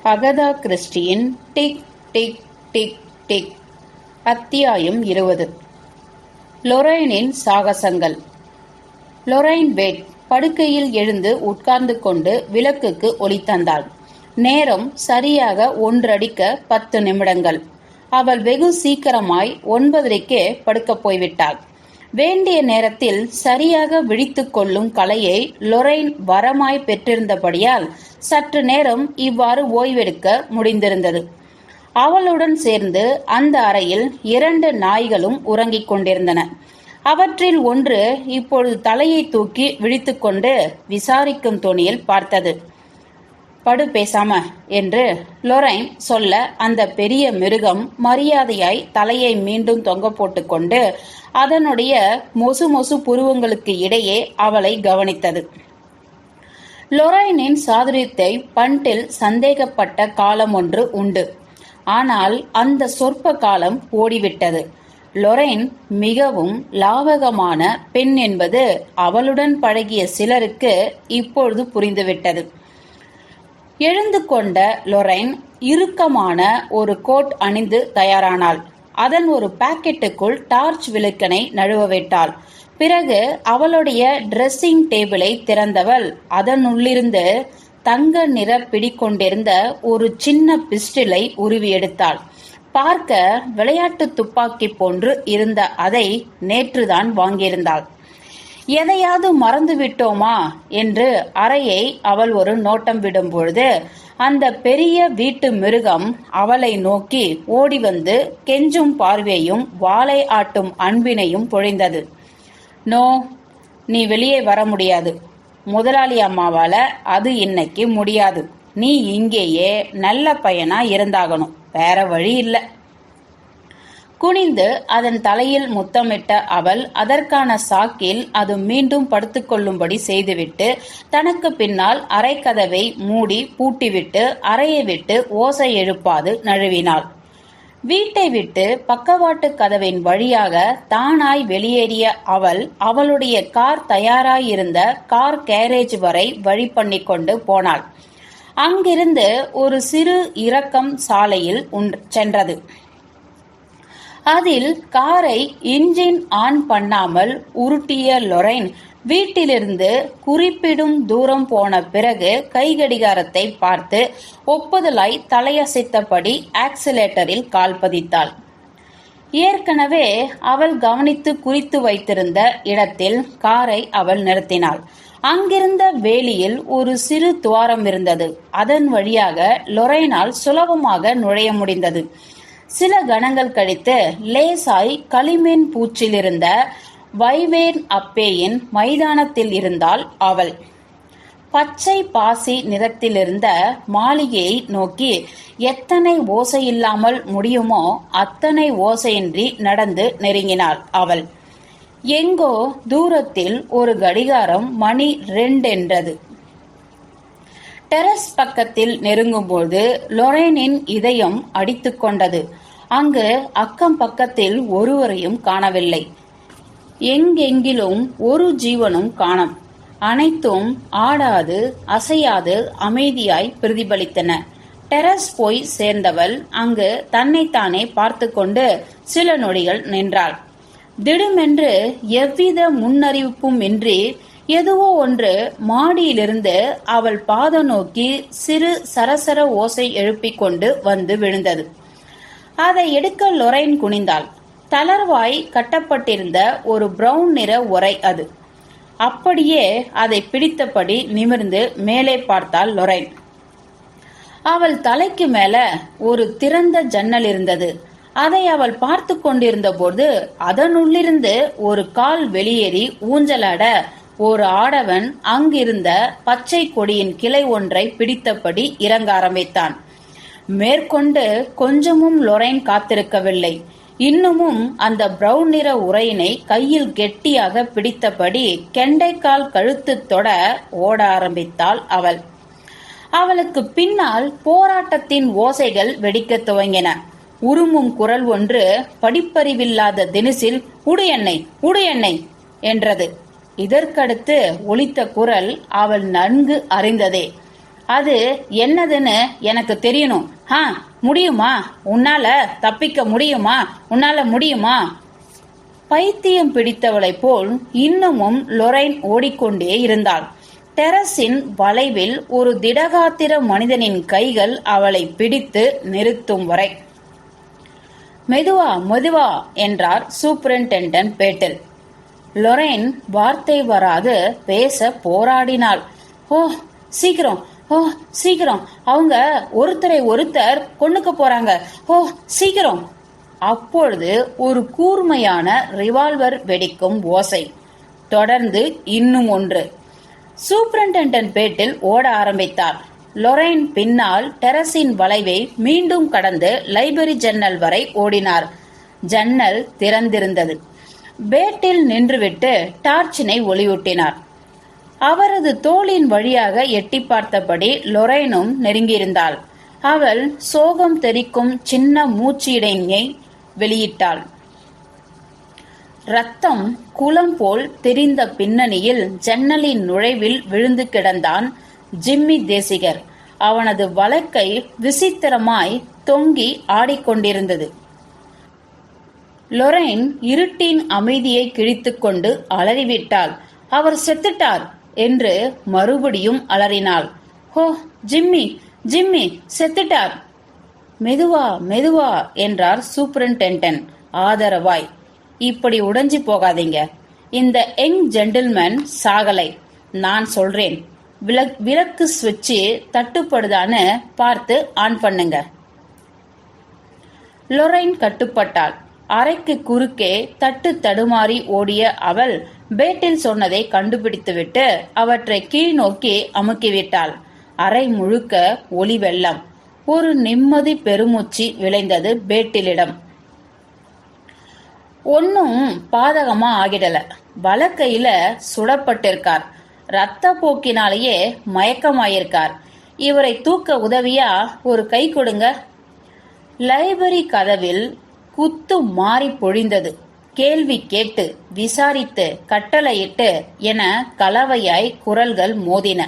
Agatha கிறிஸ்டியின் டிக் டிக் டிக் டிக். அத்தியாயம் 20. லொரைனின் சாகசங்கள். லொரைன் வேட் படுக்கையில் எழுந்து உட்கார்ந்து கொண்டு விளக்குக்கு ஒளி தந்தாள். நேரம் சரியாக 1 10 நிமிடங்கள். அவள் வெகு சீக்கிரமாய் 9:30 படுக்கப் போய்விட்டாள். வேண்டிய நேரத்தில் சரியாக விழித்துக் கொள்ளும் கலையை லொரைன் வரமாய் பெற்றிருந்தபடியால் சற்று நேரம் இவ்வாறு ஓய்வெடுக்க முடிந்திருந்தது. அவளுடன் சேர்ந்து அந்த அறையில் 2 நாய்களும் உறங்கிக் கொண்டிருந்தன. அவற்றில் ஒன்று இப்பொழுது தலையை தூக்கி விழித்துக்கொண்டு விசாரிக்கும் தொனியில் பார்த்தது. படு பேசாம என்று லொரைன் சொல்ல அந்த பெரிய மிருகம் மரியாதையாய் தலையை மீண்டும் தொங்க போட்டுக்கொண்டு அதனுடைய மொசு மொசு புருவங்களுக்கு இடையே அவளை கவனித்தது. லொரைனின் சாதுரியத்தை பண்டில் சந்தேகப்பட்ட காலம் ஒன்று உண்டு. ஆனால் அந்த சொற்ப காலம் ஓடிவிட்டது. லொரைன் மிகவும் லாவகமான பெண் என்பது அவளுடன் பழகிய சிலருக்கு இப்பொழுது புரிந்துவிட்டது. எழுந்து கொண்ட லொரைன் இறுக்கமான ஒரு கோட் அணிந்து தயாரானாள். அதன் ஒரு பாக்கெட்டுக்குள் டார்ச் விளக்கினை நழுவவிட்டாள். பிறகு அவளுடைய டிரெஸ்ஸிங் டேபிளை திறந்தவள் அதனுள்ளிருந்து தங்க நிற பிடிக்கொண்டிருந்த ஒரு சின்ன பிஸ்டலை உருவி எடுத்தாள். பார்க்க விளையாட்டு துப்பாக்கி போன்று இருந்த அதை நேற்றுதான் வாங்கியிருந்தாள். எதையாவது மறந்து விட்டோமா என்று அறையை அவள் ஒரு நோட்டம் விடும்பொழுது அந்த பெரிய வீட்டு மிருகம் அவளை நோக்கி ஓடி வந்து கெஞ்சும் பார்வையும் வாளை ஆட்டும் அன்பினையும் பொழிந்தது. நோ, நீ வெளியே வர முடியாது. முதலாளி அம்மாவால அது இன்னைக்கு முடியாது. நீ இங்கேயே நல்ல பையனா இருந்தாகணும். வேற வழி இல்லை. குனிந்து அதன் தலையில் முத்தமிட்ட அவள் அதற்கான சாக்கில் அது மீண்டும் படுத்துக்கொள்ளும்படி செய்துவிட்டு தனக்கு பின்னால் அறைக்கதவை மூடி பூட்டிவிட்டு அறையை விட்டு ஓசை எழுப்பாது நழுவினாள். வீட்டை விட்டு பக்கவாட்டு கதவின் வழியாக தானாய் வெளியேறிய அவள் அவளுடைய கார் தயாராயிருந்த கார் கேரேஜ் வரை வழி பண்ணி கொண்டு போனாள். அங்கிருந்து ஒரு சிறு இறக்கம் சாலையில் சென்றது. அதில் காரை இன்ஜின் ஆன் பண்ணாமல் உருட்டிய லொரைன் வீட்டிலிருந்து குறிப்பிடும் தூரம் போன பிறகு கைகடிகாரத்தை பார்த்து ஒப்புதலாய் தலையசைத்தபடி ஆக்சிலேட்டரில் கால் பதித்தாள். ஏற்கனவே அவள் கவனித்து குறித்து வைத்திருந்த இடத்தில் காரை அவள் நிறுத்தினாள். அங்கிருந்த வேலியில் ஒரு சிறு துவாரம் இருந்தது. அதன் வழியாக லொரைனால் சுலபமாக நுழைய முடிந்தது. சில கணங்கள் கழித்து லேசாய் களிமீன் பூச்சில் இருந்த வைவேன் அப்பேயின் மைதானத்தில் இருந்தாள் அவள். பச்சை பாசி நிறத்திலிருந்த மாளிகையை நோக்கி எத்தனை ஓசையில்லாமல் முடியுமோ அத்தனை ஓசையின்றி நடந்து நெருங்கினாள் அவள். எங்கோ தூரத்தில் ஒரு கடிகாரம் மணி 2 என்றது. டெரஸ் பக்கத்தில் நெருங்கும்போது லொரைனின் இதயம் அடித்துக் கொண்டது. அங்கு அக்கம் பக்கத்தில் ஒருவரையும் காணவில்லை. எங்கெங்கிலும் ஒரு ஜீவனும் காணோம். அனைத்தும் ஆடாது அசையாது அமைதியாய் பிரதிபலித்தன. டெரஸ் போய் சேர்ந்தவள் அங்கு தன்னைத்தானே பார்த்து கொண்டு சில நொடிகள் நின்றாள். திடுமென்று எவ்வித முன்னறிவிப்பும் இன்றி எதுவோ ஒன்று மாடியிலிருந்து அவள் பாத நோக்கி சிறு சரசர ஓசை எழுப்பிக் கொண்டு வந்து விழுந்தது. அதை எடுக்க லொரைன் குனிந்தாள். தளர்வாய் கட்டப்பட்டிருந்த ஒரு பிரவுன் நிற உறை அது. அப்படியே அதை பிடித்தபடி நிமிர்ந்து மேலே பார்த்தாள் லொரைன். அவள் தலைக்கு மேல ஒரு திறந்த ஜன்னல் இருந்தது. அதை அவள் பார்த்து கொண்டிருந்த போது அதனுள்ளிருந்து ஒரு கால் வெளியேறி ஊஞ்சலாட ஒரு ஆடவன் அங்கிருந்த பச்சை கொடியின் கிளை ஒன்றை பிடித்தபடி இறங்க ஆரம்பித்தான். மேற்கொண்டு கொஞ்சமும் லொரைன் காத்திருக்கவில்லை. இன்னமும் அந்த பிரவுன் நிற உறையினை கையில் கெட்டியாக பிடித்தபடி கெண்டைக்கால் கழுத்து தொட ஓட ஆரம்பித்தாள் அவள். அவளுக்கு பின்னால் போராட்டத்தின் ஓசைகள் வெடிக்க துவங்கின. உருமும் குரல் ஒன்று படிப்பறிவில்லாத தினசில் உடு என்னை என்றது. இதற்கடுத்து ஒலித்த குரல் அவள் நன்கு அறிந்ததே. அது என்னதுன்னு எனக்கு தெரியணும். முடியுமா? உன்னால தப்பிக்க முடியுமா? உன்னால முடியுமா? பைத்தியம் பிடித்தவளை போல் இன்னமும் லொரைன் ஓடிக்கொண்டே இருந்தாள். டெரஸின் வளைவில் ஒரு திடகாத்திர மனிதனின் கைகள் அவளை பிடித்து நிறுத்தும் வரை. மெதுவா மெதுவா என்றார் சூப்பரிண்டெண்டன்ட் பேட்டில். லொரைன் வார்த்தை வராது பேச போராடினாள். ஓ சீக்கிரம், ஓ சீக்கிரம், அவங்க ஒருத்தரை ஒருத்தர் கொன்னுக்க போறாங்க, ஓ சீக்கிரம். அப்பொழுது ஒரு கூர்மையான ரிவால்வர் வெடிக்கும் ஓசை. தொடர்ந்து இன்னும் ஒன்று. சூப்பரிண்டெண்டன்ட் பேட்டில் ஓட ஆரம்பித்தார். லொரைன் பின்னால் டெரஸின் வளைவை மீண்டும் கடந்து லைப்ரரி ஜன்னல் வரை ஓடினார். ஜன்னல் திறந்திருந்தது. பேட்டில் நின்றுவிட்டு டார்ச்சினை ஒளியூட்டினார். அவரது தோளின் வழியாக எட்டி பார்த்தபடி லொரைனும் நெருங்கியிருந்தாள். அவள் சோகம் தெரிக்கும் சின்ன மூச்சிடையை வெளியிட்டாள். ரத்தம் குளம் போல் தெரிந்த பின்னணியில் ஜன்னலின் நுழைவில் விழுந்து கிடந்தான் ஜிம்மி தேசிகர். அவனது வலக்கை விசித்திரமாய் தொங்கி ஆடிக்கொண்டிருந்தது. லொரைன் இருட்டின் அமைதியை கிழித்துக்கொண்டு அலறிவிட்டாள். அவர் செத்துட்டார் என்று மறுபடியும் அலறினாள். ஹோ ஜிம்மி, ஜிம்மி செத்துட்டார். மெதுவா மெதுவா என்றார் சூப்பரிண்டெண்டன்ட் ஆதரவாய். இப்படி உடைஞ்சு போகாதீங்க. இந்த யங் ஜென்டில்மேன் சாகலை. நான் சொல்றேன். விளக்கு சுவிட்சு தட்டுப்படுதான்னு பார்த்து ஆன் பண்ணுங்க. லொரைன் கட்டுப்பட்டாள். அறைக்கு குறுக்கே தட்டு தடுமாறி ஓடிய அவள் பேட்டில் சொன்னதை கண்டுபிடித்துவிட்டு அவற்றை கீழ் நோக்கி அமுக்கிவிட்டாள். அறை முழுக்க ஒளி வெள்ளம். ஒரு நிம்மதி பெருமூச்சு விளைந்தது பேட்டிலிடம். ஒன்னும் பாதகமா ஆகிடல. வலக்கையில சுடப்பட்டிருக்கார். ரத்த போக்கினாலேயே மயக்கமாயிருக்கார். இவரை தூக்க உதவியா ஒரு கை கொடுங்க. லைப்ரரி கதவில் குத்து மாறி பொழிந்தது. கேள்வி கேட்டு, விசாரித்து, கட்டளையிட்டு என கலவையாய் குரல்கள் மோதின.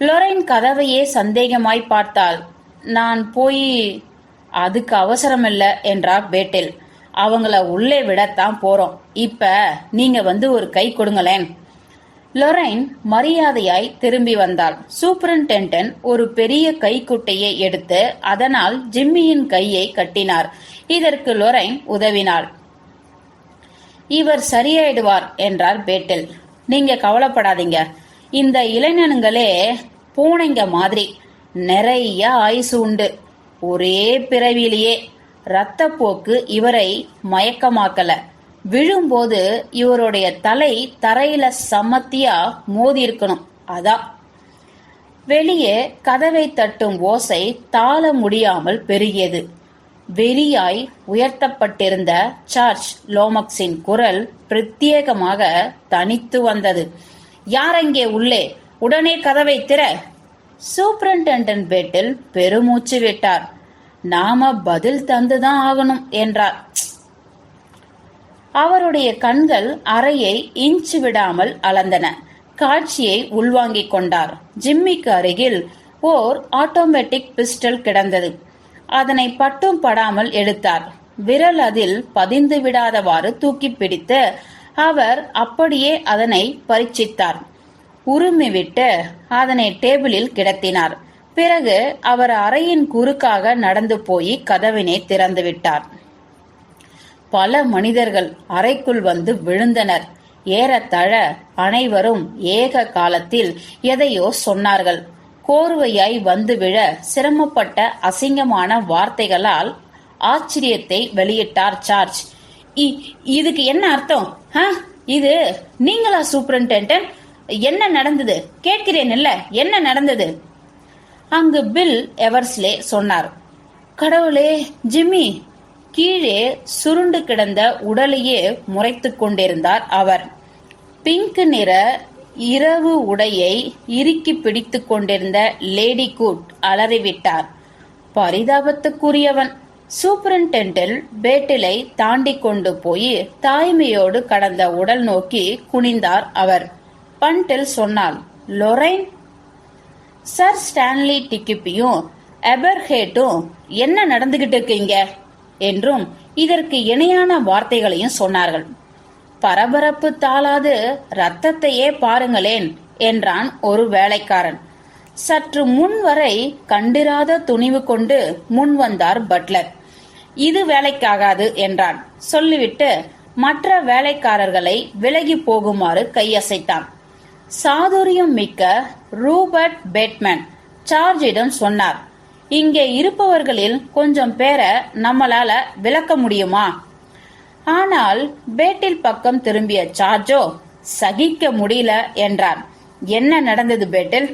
லொரைன் கதவையே சந்தேகமாய் பார்த்தாள். நான் போய் அதுக்கு அவசரமில்ல என்றார் பேட்டில். அவங்கள உள்ளே விடத்தான் போறோம். இப்ப நீங்க வந்து ஒரு கை கொடுங்களேன். லொரைன் மரியாதையாய் திரும்பி வந்தாள். சூப்பரிண்டெண்டன்ட் ஒரு பெரிய கைக்குட்டையை எடுத்து அதனால் ஜிம்மியின் கையை கட்டினார். இதற்கு லொரைன் உதவினாள். இவர் சரியாயிடுவார் என்றார் பேட்டில். நீங்க கவலைப்படாதீங்க. இந்த இளைஞனுங்களே பூனைங்க மாதிரி நிறைய ஆயுசு உண்டு. ஒரே பிறவிலேயே இரத்தப்போக்கு இவரை மயக்கமாக்கல. விழும்போது இவருடைய தலை தரையில சமத்தியா மோதி இருக்கணும். அதான். வெளியே கதவை தட்டும் ஓசை தாள முடியாமல் பெருகியது. வெறியாய் உயர்த்தப்பட்டிருந்த சார்ஜ் லோமக்ஸின் குரல் பிரத்யேகமாக தனித்து வந்தது. யாரெங்கே உள்ளே? உடனே கதவை திற. சூப்பரிண்டெண்டன்ட் பேட்டில் பெருமூச்சு விட்டார். நாம பதில் தந்துதான் ஆகணும் என்றார். அவருடைய கண்கள் அறையை இன்ச்சு விடாமல் அளந்தன. காட்சியை உள்வாங்கிக் கொண்டார். ஜிம்மிக்கு அருகில் ஓர் ஆட்டோமேட்டிக் பிஸ்டல் கிடந்தது. அதனை பட்டும் படாமல் எடுத்தார். விரல் அதில் பதிந்து விடாதவாறு தூக்கி பிடித்து அவர் அப்படியே அதனை பரீட்சித்தார். உருமிவிட்டு அதனை டேபிளில் கிடத்தினார். பிறகு அவர் அறையின் குறுக்காக நடந்து போய் கதவினை திறந்து விட்டார். பல மனிதர்கள் அறைக்குள் வந்து விழுந்தனர். ஏறத்தாழ அனைவரும் ஏக காலத்தில் எதையோ சொன்னார்கள். கோர்வையாய் வந்து விழ சிரமப்பட்ட அசிங்கமான வார்த்தைகளால் ஆச்சரியத்தை வெளியிட்டார் சார்ஜ். இதுக்கு என்ன அர்த்தம்? இது நீங்களா சூப்பரிண்டெண்டன்ட்? என்ன நடந்தது கேட்கிறேன் இல்ல, என்ன நடந்தது? அங்கு பில் எவர்ஸ்லே சொன்னார். கடவுளே, ஜிம்மி! கீழே சுருண்டு கிடந்த உடலையே முறைத்து கொண்டிருந்தார் அவர். பிங்க் நிற இரவு உடையை இறுக்கி பிடித்து கொண்டிருந்த லேடி குட் அலறிவிட்டார். பரிதாபத்துக்குரியவன். சூப்பரிண்டெண்டன்ட் பேட்டிலை தாண்டி கொண்டு போய் தாய்மையோடு கடந்த உடல் நோக்கி குனிந்தார் அவர். பண்டில் சொன்னாள், லொரைன்? சர் ஸ்டான்லி டிக்கிப்பியும் எபர்ஹேட்டும் என்ன நடந்துகிட்டு இருக்கீங்க என்றும் இதற்கு இணையான வார்த்தைகளையும் சொன்னார்கள். பரபரப்பு தாளாது ரத்தத்தையே பாருங்களேன் என்றான் ஒரு வேலைக்காரன். சற்று முன் வரை கண்டிராத துணிவு கொண்டு முன் வந்தார் பட்லர். இது வேலைக்காகாது என்றான். சொல்லிவிட்டு மற்ற வேலைக்காரர்களை விலகி போகுமாறு கையசைத்தான். சாதுரியம் மிக்க ரூபர்ட் பேட்மேன் சார்ஜிடம் சொன்னார், இங்கே இருப்பவர்களில் கொஞ்சம் பேரை நம்மளால விளக்க முடியுமா? ஆனால் பேட்டில் பக்கம் திரும்பிய சார்ஜோ சகிக்க முடியல என்றார். என்ன நடந்தது பேட்டில்?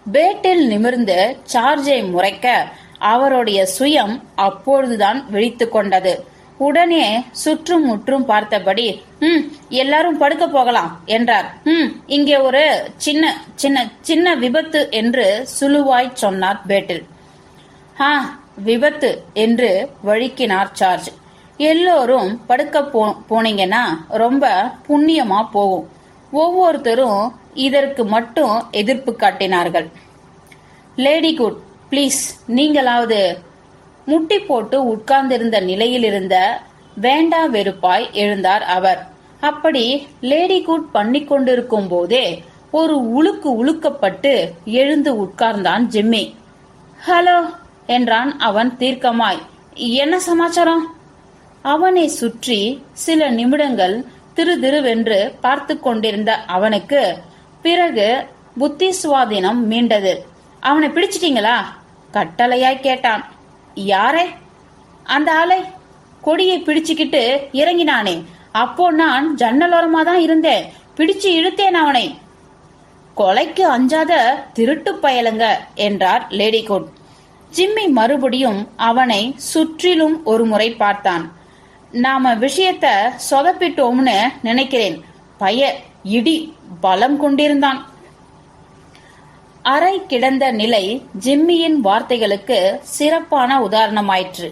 பேட்டில் நிமிர்ந்து சார்ஜை முறைக்க அவருடைய சுயம் அப்பொழுதுதான் விழித்து கொண்டது. உடனே சுற்றும் முற்றும் பார்த்தபடி எல்லாரும் படுக்க போகலாம் என்றார். இங்கே ஒரு சின்ன சின்ன சின்ன விபத்து என்று சுழுவாய் சொன்னார் பேட்டில். விபத்து என்று வழுக்கினார் சார்ஜ். எல்லோரும் படுக்க போனீங்கன்னா ரொம்ப புண்ணியமா போகும். ஒவ்வொருத்தரும் இதற்கு மட்டும் எதிர்ப்பு காட்டினார்கள். லேடி குட், பிளீஸ், நீங்களாவது. முட்டி போட்டு உட்கார்ந்திருந்த நிலையில் இருந்த வேண்டா வெறுப்பாய் எழுந்தார் அவர். அப்படி லேடி குட் பண்ணி கொண்டிருக்கும் போதே ஒரு உழுக்கு உழுக்கப்பட்டு எழுந்து உட்கார்ந்தான் ஜிம்மி. ஹலோ என்றான் அவன் தீர்க்கமாய். என்ன சமாச்சாரம்? அவனை சுற்றி சில நிமிடங்கள் திருதிருவென்று பார்த்து கொண்டிருந்த அவனுக்கு பிறகு புத்தி சுவாதீனம் மீண்டது. அவனை பிடிச்சிட்டீங்களா? கட்டளையாய் கேட்டான். யாரை? அந்த ஆளை. கொடியை பிடிச்சுக்கிட்டு இறங்கினானே, அப்போ நான் ஜன்னலோரமா தான் இருந்தேன். பிடிச்சு இழுத்தேன் அவனை. கொலைக்கு அஞ்சாத திருட்டு பயலுங்க என்றார் லேடி குட். ஜிம்மி மறுபடியும் அவனை சுற்றிலும் ஒரு முறை பார்த்தான். நாம விஷயத்த சொதப்பிட்டோம்னு நினைக்கிறேன். பய இடி பலம் கொண்டிருந்தான். அறை கிடந்த நிலை ஜிம்மியின் வார்த்தைகளுக்கு சிறப்பான உதாரணமாயிற்று.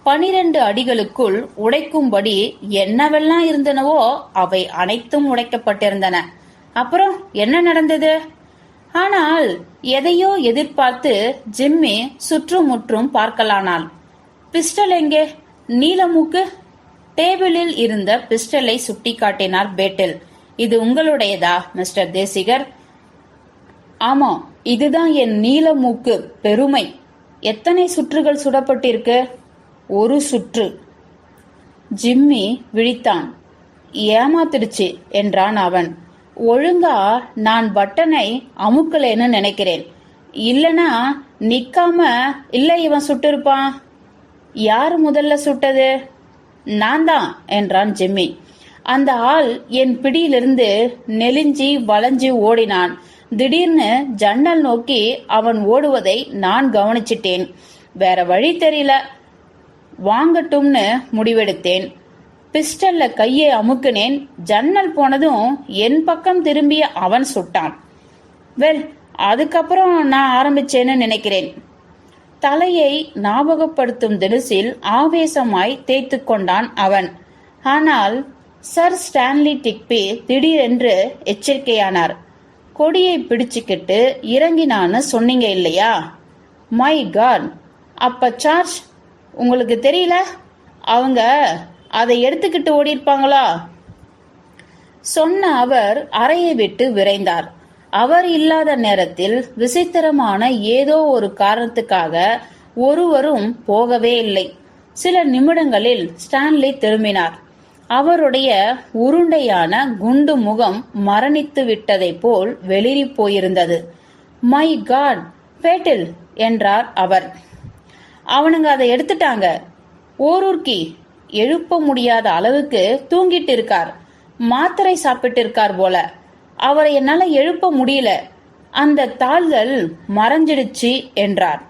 12 அடிகளுக்குள் உடைக்கும்படி என்னவெல்லாம் இருந்தனவோ அவை அனைத்தும் உடைக்கப்பட்டிருந்தன. அப்புறம் என்ன நடந்தது? ஆனால் எதையோ எதிர்பார்த்து ஜிம்மி சுற்றுமுற்றும் பார்க்கலானாள். பிஸ்டல் எங்கே? நீலமூக்கு. டேபிளில் இருந்த பிஸ்டலை சுட்டி காட்டினார் பேட்டில். இது உங்களுடையதா மிஸ்டர் தேசிகர்? ஆமா, இதுதான் என் நீலமூக்கு பெருமை. எத்தனை சுற்றுகள் சுடப்பட்டிருக்கு? ஒரு சுற்று. ஜிம்மி விழித்தான். ஏமாத்திடுச்சு என்றான் அவன். ஒழுங்கா நான் பட்டனை அமுக்கலேன்னு நினைக்கிறேன். இல்லனா நிக்காம இல்ல இவன் சுட்டிருப்பான். யாரு முதல்ல சுட்டது? நான் தான் என்றான் ஜிம்மி. அந்த ஆள் என் பிடியிலிருந்து நெலிஞ்சி வளைஞ்சு ஓடினான். திடீர்னு ஜன்னல் நோக்கி அவன் ஓடுவதை நான் கவனிச்சிட்டேன். வேற வழி தெரியல, வாங்கட்டும்னு முடிவெடுத்தேன். பிஸ்டல்ல கையை அமுக்கினேன். ஜன்னல் போனதும் என் பக்கம் திரும்பிய அவன் சுட்டான். வெல், அதுக்கப்புறம் நான் ஆரம்பிச்சேன்னு நினைக்கிறேன். தலையை ஞாபகப்படுத்தும் தினசில் ஆவேசமாய் தேய்த்து கொண்டான் அவன். ஆனால் சர் ஸ்டான்லி டிக்பி திடீரென்று எச்சரிக்கையானார். கொடியை பிடிச்சுக்கிட்டு இறங்கினான்னு சொன்னீங்க இல்லையா? மை காட், அப்ப சார்ஜ் உங்களுக்கு தெரியல? அவங்க அதை எடுத்துக்கிட்டு ஓடி இருப்பாங்களா? சொன்ன அவர் அறையை விட்டு விரைந்தார். அவர் இல்லாத நேரத்தில் விசித்திரமான ஏதோ ஒரு காரணத்துக்காக ஒருவரும் போகவே இல்லை. சில நிமிடங்களில் ஸ்டான்லி திரும்பினார். அவருடைய உருண்டையான குண்டு முகம் மரணித்து விட்டதை போல் வெளிரி போயிருந்தது. மை காட், பேட்டில் என்றார் அவர். அவனுங்க அதை எடுத்துட்டாங்க. ஓரூர்க்கி எழுப்ப முடியாத அளவுக்கு தூங்கிட்டு இருக்கார். மாத்திரை சாப்பிட்டு இருக்கார் போல. அவரை என்னால எழுப்ப முடியல. அந்த தாள்கள் மறைஞ்சிடுச்சு என்றார்.